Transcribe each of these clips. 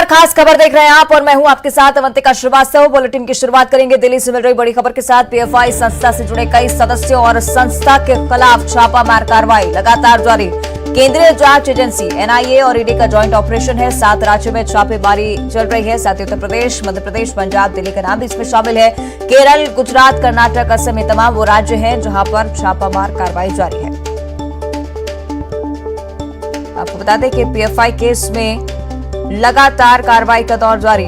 खास खबर देख रहे हैं आप और मैं हूं आपके साथ अवंतिका श्रीवास्तव। बुलेटिन की शुरुआत करेंगे दिल्ली से मिल रही बड़ी खबर के साथ। पीएफआई संस्था से जुड़े कई सदस्यों और संस्था के खिलाफ छापामार कार्रवाई लगातार जारी। केंद्रीय जांच एजेंसी एनआईए और ईडी का ज्वाइंट ऑपरेशन है। 7 राज्यों में छापेमारी चल रही है। साथ ही उत्तर प्रदेश, मध्य प्रदेश, पंजाब, दिल्ली का नाम भी इसमें शामिल है। केरल, गुजरात, कर्नाटक, असम, ये तमाम वो राज्य हैं जहां पर छापामार कार्रवाई जारी है। आपको बता दें कि पीएफआई केस में लगातार कार्रवाई का दौर जारी।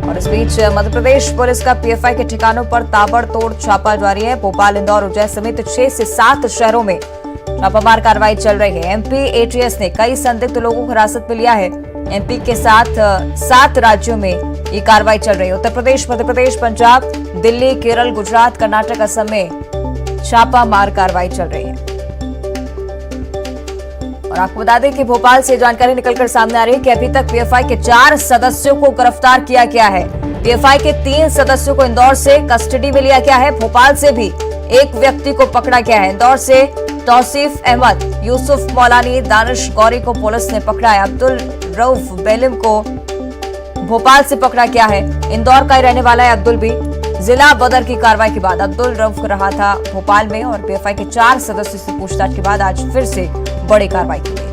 और इस बीच मध्य प्रदेश पुलिस का पीएफआई के ठिकानों पर ताबड़तोड़ छापा जारी है। भोपाल, इंदौर, उज्जैन समेत 6 से 7 शहरों में छापामार कार्रवाई चल रही है। एमपी एटीएस ने कई संदिग्ध लोगों को हिरासत में लिया है। एमपी के साथ 7 राज्यों में ये कार्रवाई चल रही है। उत्तर प्रदेश, मध्य प्रदेश, पंजाब, दिल्ली, केरल, गुजरात, कर्नाटक, असम में छापामार कार्रवाई चल रही है। और आपको बता दें कि भोपाल से जानकारी निकलकर सामने आ रही है कि अभी तक पीएफआई के 4 सदस्यों को गिरफ्तार किया गया है। पीएफआई के 3 सदस्यों को इंदौर से कस्टडी में लिया गया है। भोपाल से भी एक व्यक्ति को पकड़ा गया है। इंदौर से तौसीफ अहमद, यूसुफ मौलानी, दानिश गौरी को पुलिस ने पकड़ा है। अब्दुल रऊफ बेलिम को भोपाल से पकड़ा गया है। इंदौर का ही रहने वाला है अब्दुल भी। जिला बदर की कार्रवाई के बाद अब्दुल रऊफ रहा था भोपाल में और पीएफआई के 4 सदस्यों से पूछताछ के बाद आज फिर से बड़ी कार्रवाई की गई।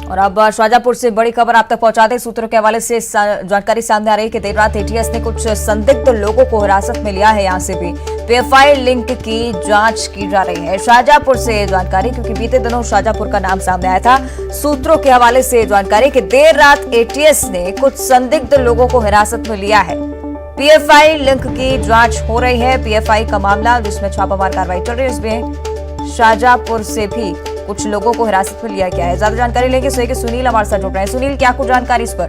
और अब शाहजहांपुर से बड़ी खबर आप तक पहुंचाते सूत्रों के हवाले से जानकारी सामने आ रही है कि देर रात एटीएस ने कुछ संदिग्ध लोगों को हिरासत में लिया है। यहां से भी पीएफआई लिंक की जांच की जा रही है। शाहजहांपुर से जानकारी, क्योंकि बीते दिनों शाहजहांपुर का नाम सामने आया था। सूत्रों के हवाले से जानकारी कि देर रात एटीएस ने कुछ संदिग्ध लोगों को हिरासत में लिया है। पीएफआई लिंक की जांच हो रही है। पीएफआई का मामला जिसमें छापामार कार्रवाई चल रही है, इसमें शाहजहांपुर से भी कुछ लोगों को हिरासत में लिया गया है। ज्यादा जानकारी लेंगे सोए के सुनील हमारे साथ जुड़ रहे हैं। सुनील, क्या कुछ जानकारी इस पर?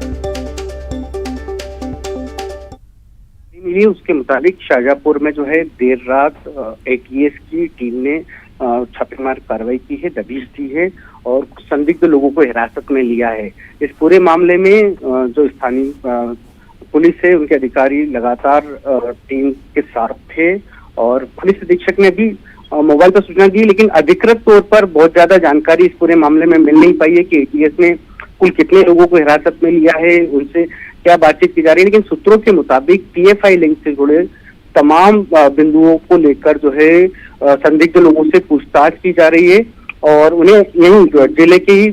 मिली उसके मुताबिक शाहजहांपुर में जो है देर रात एटीएस की टीम ने छापेमार कार्रवाई की है, दबिश दी है और संदिग्ध लोगों को हिरासत में लिया है। इस पूरे मामले में जो स्थानीय पुलिस है, उनके अधिकारी लगातार टीम के साथ थे और पुलिस अधीक्षक ने भी मोबाइल पर सूचना दी, लेकिन अधिकृत तौर पर बहुत ज्यादा जानकारी इस पूरे मामले में मिल नहीं पाई है कि एटीएस ने कुल कितने लोगों को हिरासत में लिया है, उनसे क्या बातचीत की जा रही है। लेकिन सूत्रों के मुताबिक पीएफआई लिंक से जुड़े तमाम बिंदुओं को लेकर जो है संदिग्ध लोगों से पूछताछ की जा रही है और उन्हें यही जिले के ही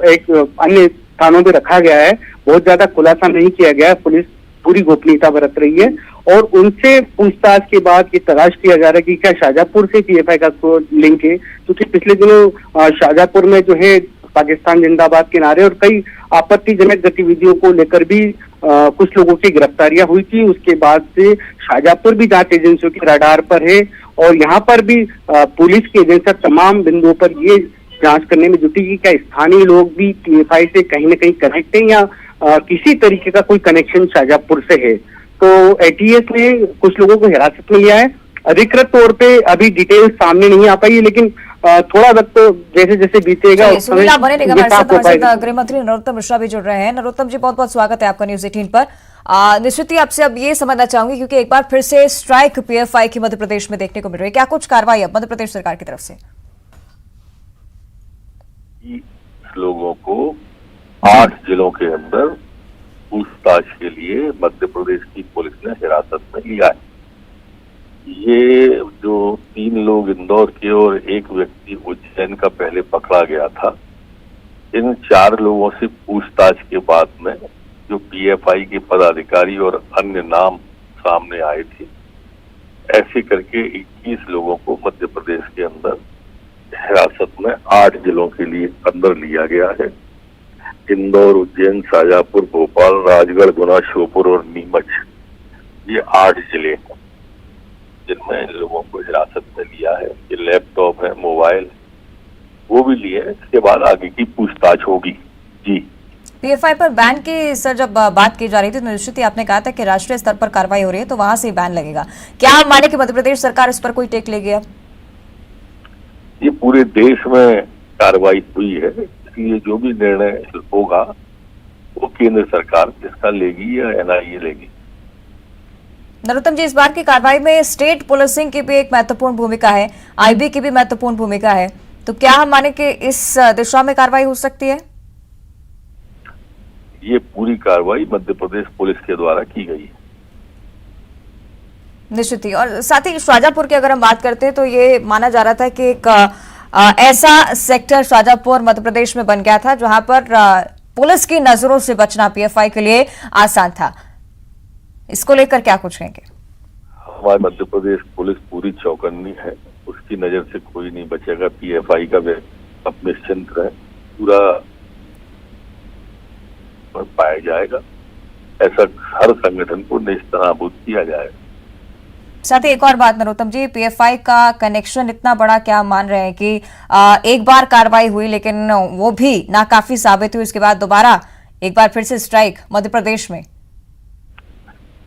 एक अन्य स्थानों पर रखा गया है। बहुत ज्यादा खुलासा नहीं किया गया है। पुलिस पूरी गोपनीयता बरत रही है और उनसे पूछताछ के बाद ये तलाश किया जा रहा है कि क्या शाहजहांपुर से पीएफआई का लिंक है, क्योंकि पिछले दिनों शाहजहांपुर में जो है पाकिस्तान जिंदाबाद के नारे और कई आपत्तिजनक गतिविधियों को लेकर भी कुछ लोगों की गिरफ्तारियां हुई थी। उसके बाद से शाहजहांपुर भी जांच एजेंसियों के रडार पर है और यहाँ पर भी पुलिस की एजेंसियां तमाम बिंदुओं पर ये जांच करने में जुटी कि क्या स्थानीय लोग भी पीएफआई से कहीं न कहीं कनेक्ट है या किसी तरीके का कोई कनेक्शन शाहजहांपुर से है। तो एटीएस ने कुछ लोगों को हिरासत में लिया है। अधिकृत तौर पे अभी डिटेल सामने नहीं आ पाई है, लेकिन थोड़ा वक्त तो जैसे जैसे बीतेगा गृह मंत्री नरोत्तम मिश्रा भी जुड़ रहे हैं। नरोत्तम जी, बहुत बहुत स्वागत है आपका न्यूज 18 पर। निश्चित ही आपसे अब ये समझना चाहूंगी, क्योंकि एक बार फिर से स्ट्राइक पीएफआई की मध्य प्रदेश में देखने को मिल रही है। क्या कुछ कार्रवाई अब मध्य प्रदेश सरकार की तरफ से? लोगों को 8 जिलों के अंदर पूछताछ के लिए मध्य प्रदेश की पुलिस ने हिरासत में लिया है। ये जो 3 लोग इंदौर के और एक व्यक्ति उज्जैन का पहले पकड़ा गया था, इन 4 लोगों से पूछताछ के बाद में जो पीएफआई के पदाधिकारी और अन्य नाम सामने आए थे, ऐसे करके 21 लोगों को मध्य प्रदेश के अंदर हिरासत में 8 जिलों के लिए अंदर लिया गया है। इंदौर, उज्जैन, शाहजहांपुर, भोपाल, राजगढ़, गुना, श्योपुर और नीमच, ये 8 जिले हैं जिनमें इन लोगों को हिरासत में लिया है। ये लैपटॉप है, मोबाइल, वो भी लिए। इसके बाद आगे की पूछताछ होगी। जी, पीएफआई पर बैन की सर जब बात की जा रही थी तो निश्चित ही आपने कहा था कि राष्ट्रीय स्तर पर कार्रवाई हो रही है तो वहां से बैन लगेगा। क्या आप माने कि मध्य प्रदेश सरकार इस पर कोई टेक लेगी? अब ये पूरे देश में कार्रवाई हुई है, इसलिए जो भी निर्णय होगा वो केंद्र सरकार जिसका लेगी या एनआईए लेगी। नरोत्तम जी, इस बार की कार्रवाई में स्टेट पुलिसिंग की भी एक महत्वपूर्ण भूमिका है, आईबी की भी महत्वपूर्ण भूमिका है, तो क्या हम माने कि इस दिशा में कार्रवाई हो सकती है? ये पूरी कार्रवाई मध्य प्रदेश पुलिस के द्वारा की गई है। निश्चित ही। और साथ ही शाहजहांपुर की अगर हम बात करते हैं तो ये माना जा रहा था कि एक ऐसा सेक्टर शाहजहांपुर मध्य प्रदेश में बन गया था जहां पर पुलिस की नजरों से बचना पीएफआई के लिए आसान था। इसको लेकर क्या कुछ कहेंगे? हमारे मध्य प्रदेश पुलिस पूरी चौकन्नी है, उसकी नजर से कोई नहीं बचेगा। पीएफआई का अब निश्चिंत रहे, पूरा पाया जाएगा। ऐसा हर संगठन को नेस्तनाबूद किया जाएगा। साथ ही एक और बात नरोत्तम जी, पीएफआई का कनेक्शन इतना बड़ा क्या मान रहे हैं कि एक बार कार्रवाई हुई लेकिन वो भी नाकाफी साबित हुई, उसके बाद दोबारा एक बार फिर से स्ट्राइक मध्य प्रदेश में?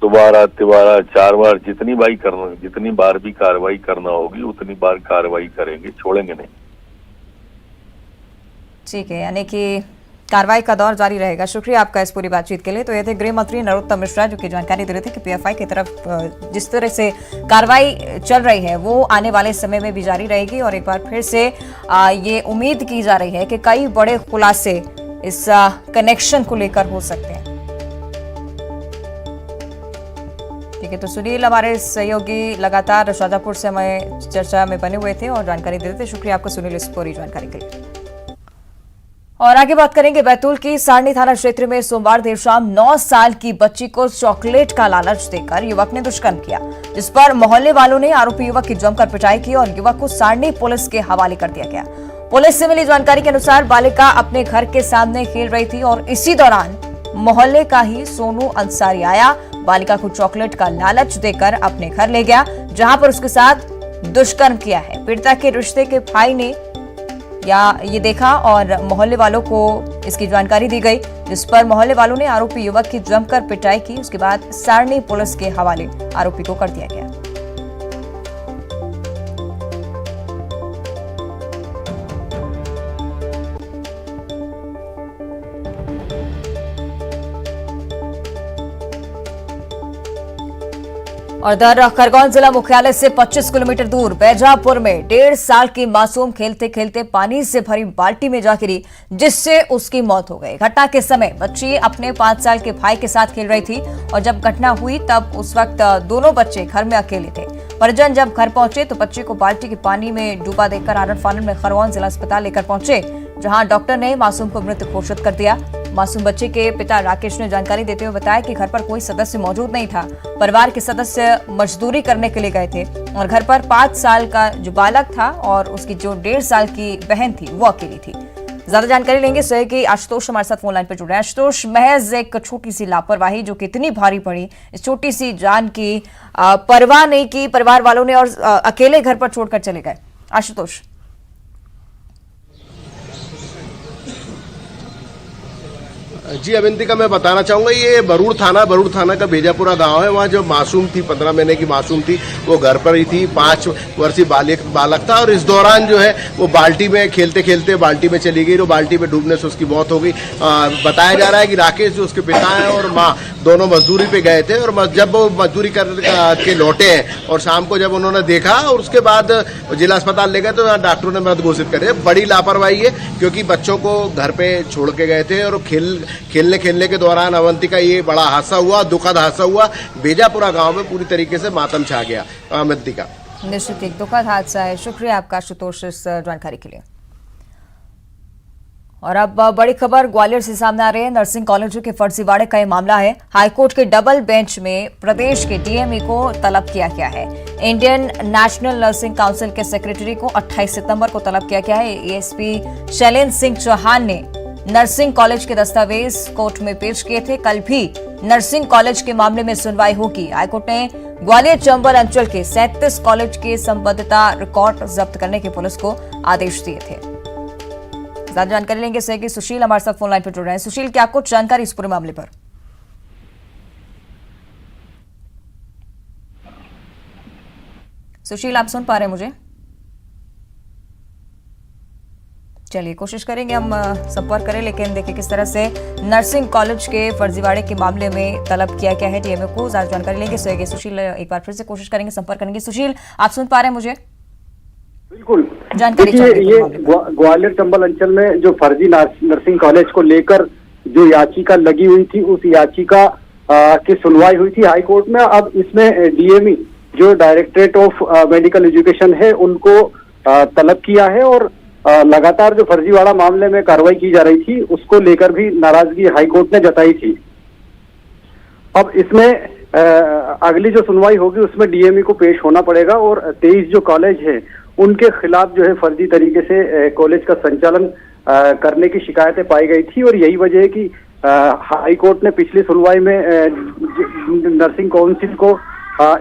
दोबारा तिबारा 4 बार जितनी बार भी कार्रवाई करना होगी उतनी बार कार्रवाई करेंगे, छोड़ेंगे नहीं। ठीक है, यानी कि कार्रवाई का दौर जारी रहेगा। शुक्रिया आपका इस पूरी बातचीत के लिए। तो ये थे गृह मंत्री नरोत्तम मिश्रा जो कि जानकारी दे रहे थे कि पीएफआई की तरफ जिस तरह से कार्रवाई चल रही है वो आने वाले समय में भी जारी रहेगी और एक बार फिर से ये उम्मीद की जा रही है कि कई बड़े खुलासे इस कनेक्शन को लेकर हो सकते हैं। ठीक है, तो सुनील हमारे सहयोगी लगातार शाहजहांपुर से हमें चर्चा में बने हुए थे और जानकारी दे रहे थे। शुक्रिया आपका सुनील इस पूरी जानकारी के लिए। और आगे बात करेंगे बैतूल की सारनी थाना क्षेत्र में सोमवार देर शाम 9 साल की बच्ची को चॉकलेट का लालच देकर युवक ने दुष्कर्म किया, जिस पर मोहल्ले वालों ने आरोपी युवक की जमकर पिटाई की और युवक को सारनी पुलिस के हवाले कर दिया गया। पुलिस से मिली जानकारी के अनुसार बालिका अपने घर के सामने खेल रही थी और इसी दौरान मोहल्ले का ही सोनू अंसारी आया, बालिका को चॉकलेट का लालच देकर अपने घर ले गया, जहां पर उसके साथ दुष्कर्म किया है। पीड़िता के रिश्ते के भाई ने ये देखा और मोहल्ले वालों को इसकी जानकारी दी गई, जिस पर मोहल्ले वालों ने आरोपी युवक की जमकर पिटाई की। उसके बाद सारनी पुलिस के हवाले आरोपी को कर दिया गया। और दर खरगोन जिला मुख्यालय से 25 किलोमीटर दूर बैजापुर में 1.5 साल की मासूम खेलते खेलते पानी से भरी बाल्टी में जा गिरी, जिससे उसकी मौत हो गई। घटना के समय बच्ची अपने 5 साल के भाई के साथ खेल रही थी और जब घटना हुई तब उस वक्त दोनों बच्चे घर में अकेले थे। परिजन जब घर पहुंचे तो बच्चे को बाल्टी के पानी में डूबा देखकर आनन फानन में खरगोन जिला अस्पताल लेकर पहुंचे, जहां डॉक्टर ने मासूम को मृत घोषित कर दिया। मासूम बच्चे के पिता राकेश ने जानकारी देते हुए बताया कि घर पर कोई सदस्य मौजूद नहीं था। परिवार के सदस्य मजदूरी करने के लिए गए थे और घर पर 5 साल का जो बालक था और उसकी जो 1.5 साल की बहन थी वो अकेली थी। ज्यादा जानकारी लेंगे सहयोगी आशुतोष हमारे साथ फोन लाइन पर जुड़ रहे हैं। आशुतोष, महज एक छोटी सी लापरवाही जो कितनी भारी पड़ी, इस छोटी सी जान की परवाह नहीं की परिवार वालों ने और अकेले घर पर छोड़कर चले गए। आशुतोष। जी अवंतिका, मैं बताना चाहूंगा ये बरूड़ थाना का बेजापुरा गांव है। वहाँ जो मासूम थी, 15 महीने की मासूम थी, वो घर पर ही थी। 5 वर्षीय बालक था और इस दौरान जो है वो बाल्टी में खेलते खेलते बाल्टी में चली गई और बाल्टी में डूबने से उसकी मौत हो गई। बताया जा रहा है कि राकेश जो उसके पिता हैं और माँ दोनों मजदूरी पे गए थे और जब वो मजदूरी करके लौटे हैं और शाम को जब उन्होंने देखा और उसके बाद जिला अस्पताल ले गए तो डॉक्टरों ने मृत घोषित कर दिया। बड़ी लापरवाही है क्योंकि बच्चों को घर पे छोड़ के गए थे और खेलने के दौरान अवंतिका ये बड़ा हादसा हुआ, दुखद हादसा हुआ। बेजापुरा गांव में पूरी तरीके से मातम छा गया। अवंतिका, निश्चित एक दुखद हादसा है। शुक्रिया आपका आशुतोष इस जानकारी के लिए। और अब बड़ी खबर ग्वालियर से सामने आ रही है। नर्सिंग कॉलेजों के फर्जीवाड़े का ये मामला है। हाईकोर्ट के डबल बेंच में प्रदेश के डीएमई को तलब किया गया है। इंडियन नेशनल नर्सिंग काउंसिल के सेक्रेटरी को 28 सितंबर को तलब किया गया है। एएसपी शैलेंद्र सिंह चौहान ने नर्सिंग कॉलेज के दस्तावेज कोर्ट में पेश किए थे। कल भी नर्सिंग कॉलेज के मामले में सुनवाई होगी। हाईकोर्ट ने ग्वालियर चंबल अंचल के 37 कॉलेज के संबद्धता रिकॉर्ड जब्त करने के पुलिस को आदेश दिए थे। ज्यादा जानकारी लेंगे सहयोगी सुशील हमारे साथ फोन लाइन पर जुड़ रहे हैं। सुशील, क्या कुछ जानकारी इस पूरे मामले पर? सुशील, आप सुन पा रहे हैं मुझे? चलिए कोशिश करेंगे हम संपर्क करें, लेकिन देखिए किस तरह से नर्सिंग कॉलेज के फर्जीवाड़े के मामले में तलब किया गया है डीएमओ को। ज्यादा जानकारी लेंगे सहयोगी सुशील एक बार फिर से कोशिश करेंगे संपर्क करने की। सुशील, आप सुन पा रहे हैं मुझे? बिल्कुल जानकारी देखिए, ये ग्वालियर चंबल अंचल में जो फर्जी नर्सिंग कॉलेज को लेकर जो याचिका लगी हुई थी, उस याचिका की सुनवाई हुई थी हाई कोर्ट में। अब इसमें डीएमई जो डायरेक्टरेट ऑफ मेडिकल एजुकेशन है, उनको तलब किया है और लगातार जो फर्जीवाड़ा मामले में कार्रवाई की जा रही थी, उसको लेकर भी नाराजगी हाई कोर्ट ने जताई थी। अब इसमें अगली जो सुनवाई होगी उसमें डीएमई को पेश होना पड़ेगा और 23 जो कॉलेज है उनके खिलाफ जो है फर्जी तरीके से कॉलेज का संचालन करने की शिकायतें पाई गई थी। और यही वजह है कि हाई कोर्ट ने पिछली सुनवाई में नर्सिंग काउंसिल को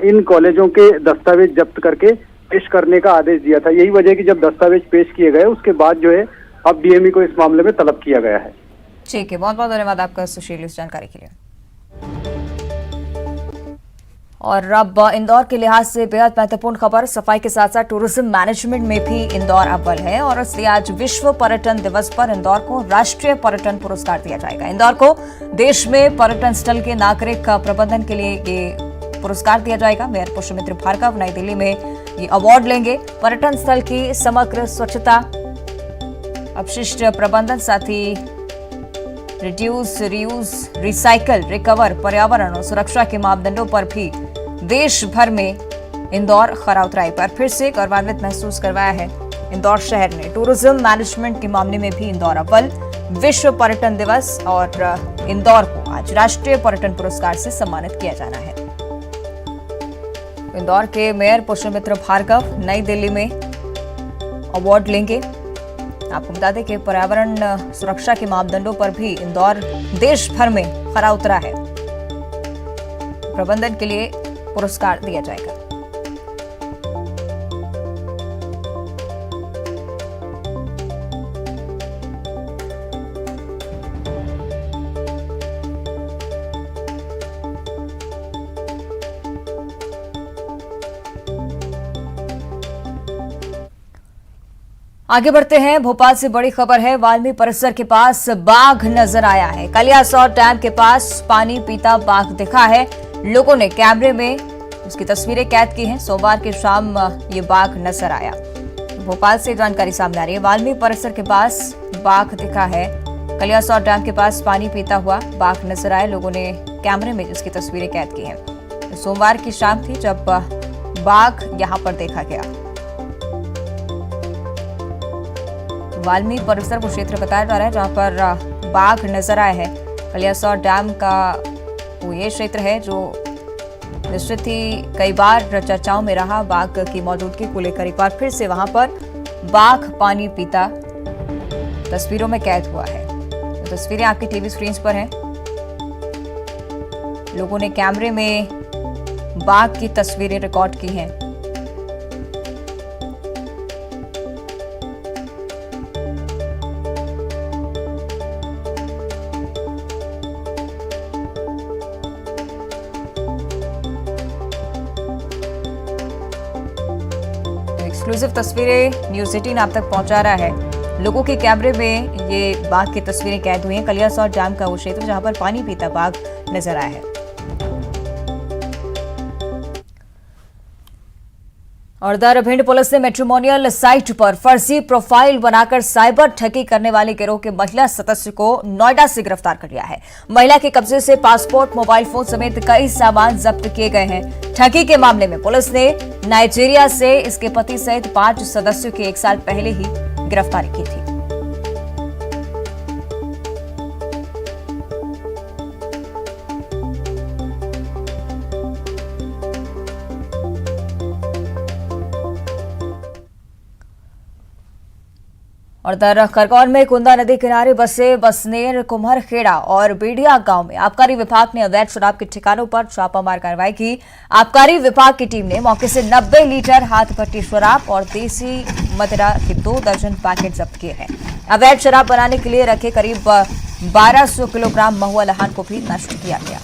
इन कॉलेजों के दस्तावेज जब्त करके पेश करने का आदेश दिया था। यही वजह है कि जब दस्तावेज पेश किए गए उसके बाद जो है अब डीएमई को इस मामले में तलब किया गया है। ठीक है, बहुत बहुत धन्यवाद आपका सुशील इस जानकारी के लिए। और अब इंदौर के लिहाज से बेहद महत्वपूर्ण खबर, सफाई के साथ साथ टूरिज्म मैनेजमेंट में भी इंदौर अव्वल है और इसलिए आज विश्व पर्यटन दिवस पर इंदौर को राष्ट्रीय पर्यटन पुरस्कार दिया जाएगा। इंदौर को देश में पर्यटन स्थल के नागरिक प्रबंधन के लिए ये पुरस्कार दिया जाएगा। मेयर पुष्पमित्र भार्गव नई दिल्ली में ये अवार्ड लेंगे। पर्यटन स्थल की समग्र स्वच्छता, अपशिष्ट प्रबंधन, साथ ही रिड्यूस, रीयूज, रिसाइकल, रिकवर, पर्यावरण और सुरक्षा के मापदंडों पर भी देश भर में इंदौर खरा उतरा। एक बार फिर से गौरवान्वित महसूस करवाया है इंदौर शहर ने। टूरिज्म मैनेजमेंट के मामले में भी इंदौर अव्वल। विश्व पर्यटन दिवस और इंदौर को आज राष्ट्रीय पर्यटन पुरस्कार से सम्मानित किया जाना है। इंदौर के मेयर पुष्पमित्र भार्गव नई दिल्ली में अवार्ड लेंगे। आपको बता दें कि पर्यावरण सुरक्षा के मापदंडों पर भी इंदौर देश भर में खरा उतरा है। प्रबंधन के लिए पुरस्कार दिया जाएगा। आगे बढ़ते हैं, भोपाल से बड़ी खबर है। वाल्मी परिसर के पास बाघ नजर आया है। कलियासौर डैम के पास पानी पीता बाघ दिखा है। लोगों ने कैमरे में उसकी तस्वीरें कैद की हैं। सोमवार की शाम ये बाघ नजर आया। भोपाल से जानकारी सामने आ रही है। वाल्मी परिसर के पास बाघ दिखा है। कलियासौर डैम के पास पानी पीता हुआ बाघ नजर आया। लोगों ने कैमरे में इसकी तस्वीरें कैद की हैं। सोमवार की शाम थी जब बाघ यहां पर देखा गया। वाल्मी परिसर वो क्षेत्र बताया जा रहा है जहां पर बाघ नजर आए हैं। कलियासौर डैम का वो ये क्षेत्र है जो निश्चित ही कई बार चर्चाओं में रहा बाघ की मौजूदगी को लेकर। एक बार फिर से वहां पर बाघ पानी पीता तस्वीरों में कैद हुआ है। तो तस्वीरें आपकी टीवी स्क्रीन पर हैं। लोगों ने कैमरे में बाघ की तस्वीरें रिकॉर्ड की हैं। एक्सक्लूसिव तस्वीरें न्यूज़ 18 आप तक पहुंचा रहा है। लोगों के कैमरे में ये बाघ की तस्वीरें कैद हुई हैं। कलियासौर डैम का वो क्षेत्र जहां पर पानी पीता बाघ नजर आया है। और दर भिंड पुलिस ने मैट्रिमोनियल साइट पर फर्जी प्रोफाइल बनाकर साइबर ठगी करने वाले गिरोह के महिला सदस्य को नोएडा से गिरफ्तार कर लिया है। महिला के कब्जे से पासपोर्ट, मोबाइल फोन समेत कई सामान जब्त किए गए हैं। ठगी के मामले में पुलिस ने नाइजीरिया से इसके पति सहित 5 सदस्यों की 1 साल पहले ही गिरफ्तारी की थी। और दर खरगोन में कुंदा नदी किनारे बसे बसनेर, कुम्हरखेड़ा और बेडिया गांव में आबकारी विभाग ने अवैध शराब के ठिकानों पर छापामार कार्रवाई की। आबकारी विभाग की टीम ने मौके से 90 लीटर हाथ भट्टी शराब और देसी मदिरा के 2 दर्जन पैकेट जब्त किए हैं। अवैध शराब बनाने के लिए रखे करीब 1200 किलोग्राम महुआ लहान को भी नष्ट किया गया।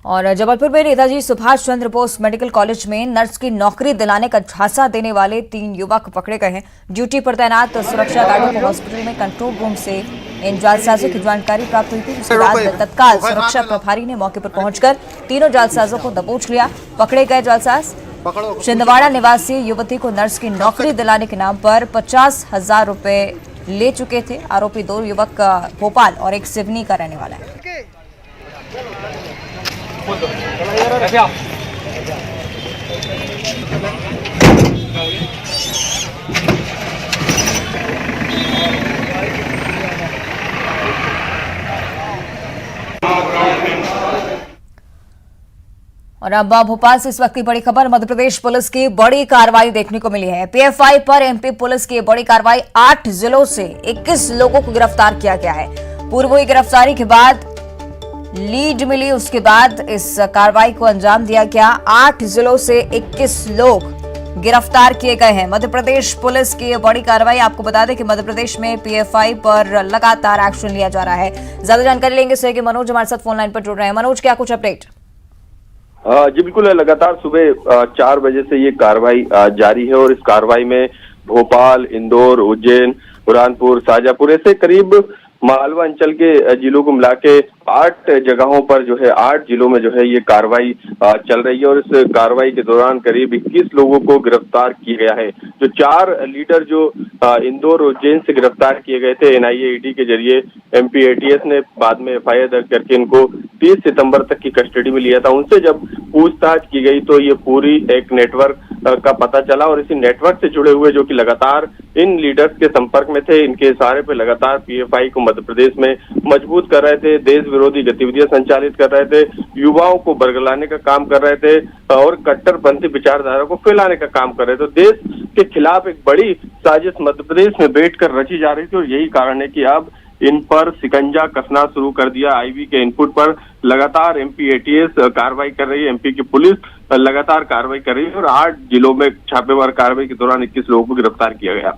और जबलपुर में नेताजी सुभाष चंद्र बोस मेडिकल कॉलेज में नर्स की नौकरी दिलाने का झांसा देने वाले 3 युवक पकड़े गए हैं। ड्यूटी पर तैनात सुरक्षा गार्डों को हॉस्पिटल में कंट्रोल रूम से इन जालसाजों की जानकारी प्राप्त हुई थी, जिसके बाद तत्काल सुरक्षा प्रभारी ने मौके पर पहुंचकर तीनों जालसाजों को दबोच लिया। पकड़े गए जालसाज छिंदवाड़ा निवासी युवती को नर्स की नौकरी दिलाने के नाम पर 50,000 रुपए ले चुके थे। आरोपी 2 युवक भोपाल और एक सिवनी का रहने वाला है। और अब भोपाल से इस वक्त की बड़ी खबर, मध्य प्रदेश पुलिस की बड़ी कार्रवाई देखने को मिली है। पीएफआई पर एमपी पुलिस की बड़ी कार्रवाई, 8 जिलों से 21 लोगों को गिरफ्तार किया गया है। पूर्व हुई गिरफ्तारी के बाद लीड मिली, उसके बाद इस कार्रवाई को अंजाम दिया गया। 8 जिलों से 21 लोग गिरफ्तार किए गए हैं। मध्य प्रदेश पुलिस की बड़ी कार्रवाई। आपको बता दें कि मध्य प्रदेश में पीएफआई पर लगातार एक्शन लिया जा रहा है। ज्यादा जानकारी लेंगे सहयोगी मनोज हमारे साथ फोन लाइन पर जुड़ रहे हैं। मनोज, क्या कुछ अपडेट? जी बिल्कुल, लगातार सुबह 4 बजे से ये कार्रवाई जारी है और इस कार्रवाई में भोपाल, इंदौर, उज्जैन, बुरहानपुर, शाजापुर ऐसे करीब मालवा अंचल के जिलों को मिला के 8 जगहों पर जो है 8 जिलों में जो है ये कार्रवाई चल रही है और इस कार्रवाई के दौरान करीब 21 लोगों को गिरफ्तार किया गया है। जो 4 लीडर जो इंदौर और उज्जैन से गिरफ्तार किए गए थे एनआईए ईडी के जरिए, एमपी एटीएस ने बाद में एफआईआर दर्ज करके इनको 30 सितंबर तक की कस्टडी में लिया था। उनसे जब पूछताछ की गई तो ये पूरी एक नेटवर्क का पता चला और इसी नेटवर्क से जुड़े हुए जो कि लगातार इन लीडर्स के संपर्क में थे, इनके इशारे पे लगातार पीएफआई को मध्य प्रदेश में मजबूत कर रहे थे, देश विरोधी गतिविधियां संचालित कर रहे थे, युवाओं को बरगलाने का काम कर रहे थे और कट्टरपंथी विचारधारा को फैलाने का काम कर रहे थे। तो देश के खिलाफ एक बड़ी साजिश मध्य प्रदेश में बैठकर रची जा रही थी और यही कारण है कि अब इन पर शिकंजा कसना शुरू कर दिया। आईबी के इनपुट पर लगातार एमपी एटीएस कार्रवाई कर रही है, एमपी की पुलिस लगातार कार्रवाई कर रही है और 8 जिलों में छापेमार कार्रवाई के दौरान 21 लोगों को गिरफ्तार किया गया।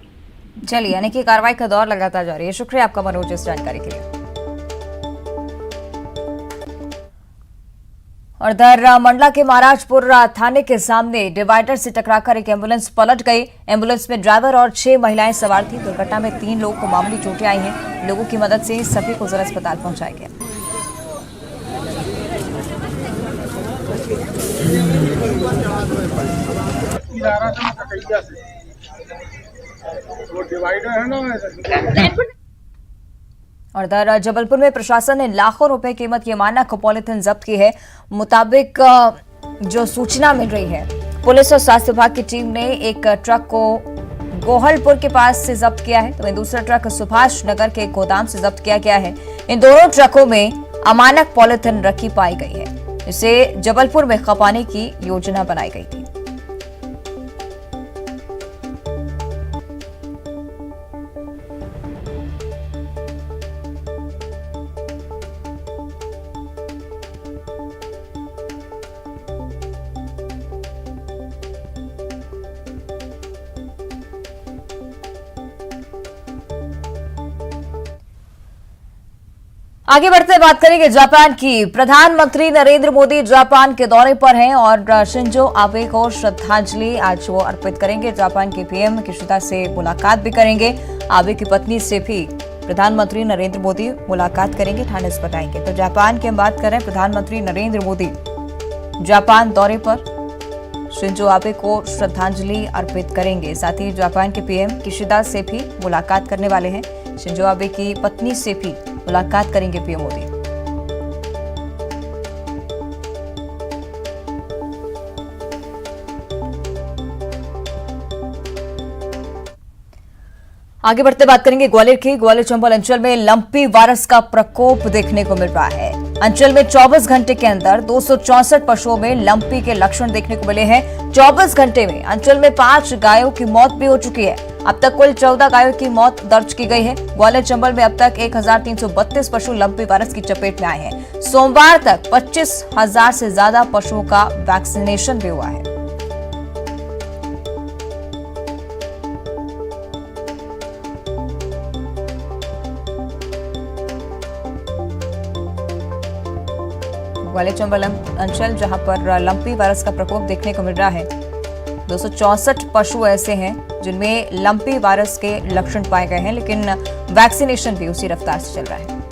चलिए, यानी कि कार्रवाई का दौर लगातार जारी है। शुक्रिया आपका मनोज इस जानकारी के लिए। और इधर मंडला के महाराजपुर थाने के सामने डिवाइडर से टकराकर एक एम्बुलेंस पलट गई। एम्बुलेंस में ड्राइवर और 6 महिलाएं सवार थी। दुर्घटना में 3 लोगों को मामूली चोटें आई हैं। लोगों की मदद से सभी को जिला अस्पताल पहुंचाया गया। और इधर जबलपुर में प्रशासन ने लाखों रुपए कीमत की मानक पॉलिथीन जब्त की है। मुताबिक जो सूचना मिल रही है, पुलिस और स्वास्थ्य विभाग की टीम ने एक ट्रक को गोहलपुर के पास से जब्त किया है, तो वहीं दूसरा ट्रक सुभाष नगर के गोदाम से जब्त किया गया है। इन दोनों ट्रकों में अमानक पॉलिथीन रखी पाई गई है, जिसे जबलपुर में खपाने की योजना बनाई गई थी। आगे बढ़ते बात करेंगे जापान की। प्रधानमंत्री नरेंद्र मोदी जापान के दौरे पर हैं और शिंजो आबे को श्रद्धांजलि आज वो अर्पित करेंगे। जापान के पीएम किशिदा से मुलाकात भी करेंगे। आबे की पत्नी से भी प्रधानमंत्री नरेंद्र मोदी मुलाकात करेंगे, ठानेस बताएंगे। तो जापान की हम बात करें, प्रधानमंत्री नरेंद्र मोदी जापान दौरे पर शिंजो आबे को श्रद्धांजलि अर्पित करेंगे। साथ ही जापान के पीएम किशिदा से भी मुलाकात करने वाले हैं। शिंजो आबे की पत्नी से भी मुलाकात करेंगे पीएम मोदी। आगे बढ़ते बात करेंगे ग्वालियर की। ग्वालियर चंबल अंचल में लंपी वायरस का प्रकोप देखने को मिल रहा है। अंचल में 24 घंटे के अंदर 264 पशुओं में लंपी के लक्षण देखने को मिले हैं। 24 घंटे में अंचल में 5 गायों की मौत भी हो चुकी है। अब तक कुल 14 गायों की मौत दर्ज की गई है। ग्वालियर चंबल में अब तक 1332 पशु लंपी वायरस की चपेट में आए हैं। सोमवार तक 25,000 से ज्यादा पशुओं का वैक्सीनेशन भी हुआ है। ग्वालियर चंबल अंचल, जहां पर लंपी वायरस का प्रकोप देखने को मिल रहा है। 264 पशु ऐसे हैं जिनमें लंपी वायरस के लक्षण पाए गए हैं, लेकिन वैक्सीनेशन भी उसी रफ्तार से चल रहा है।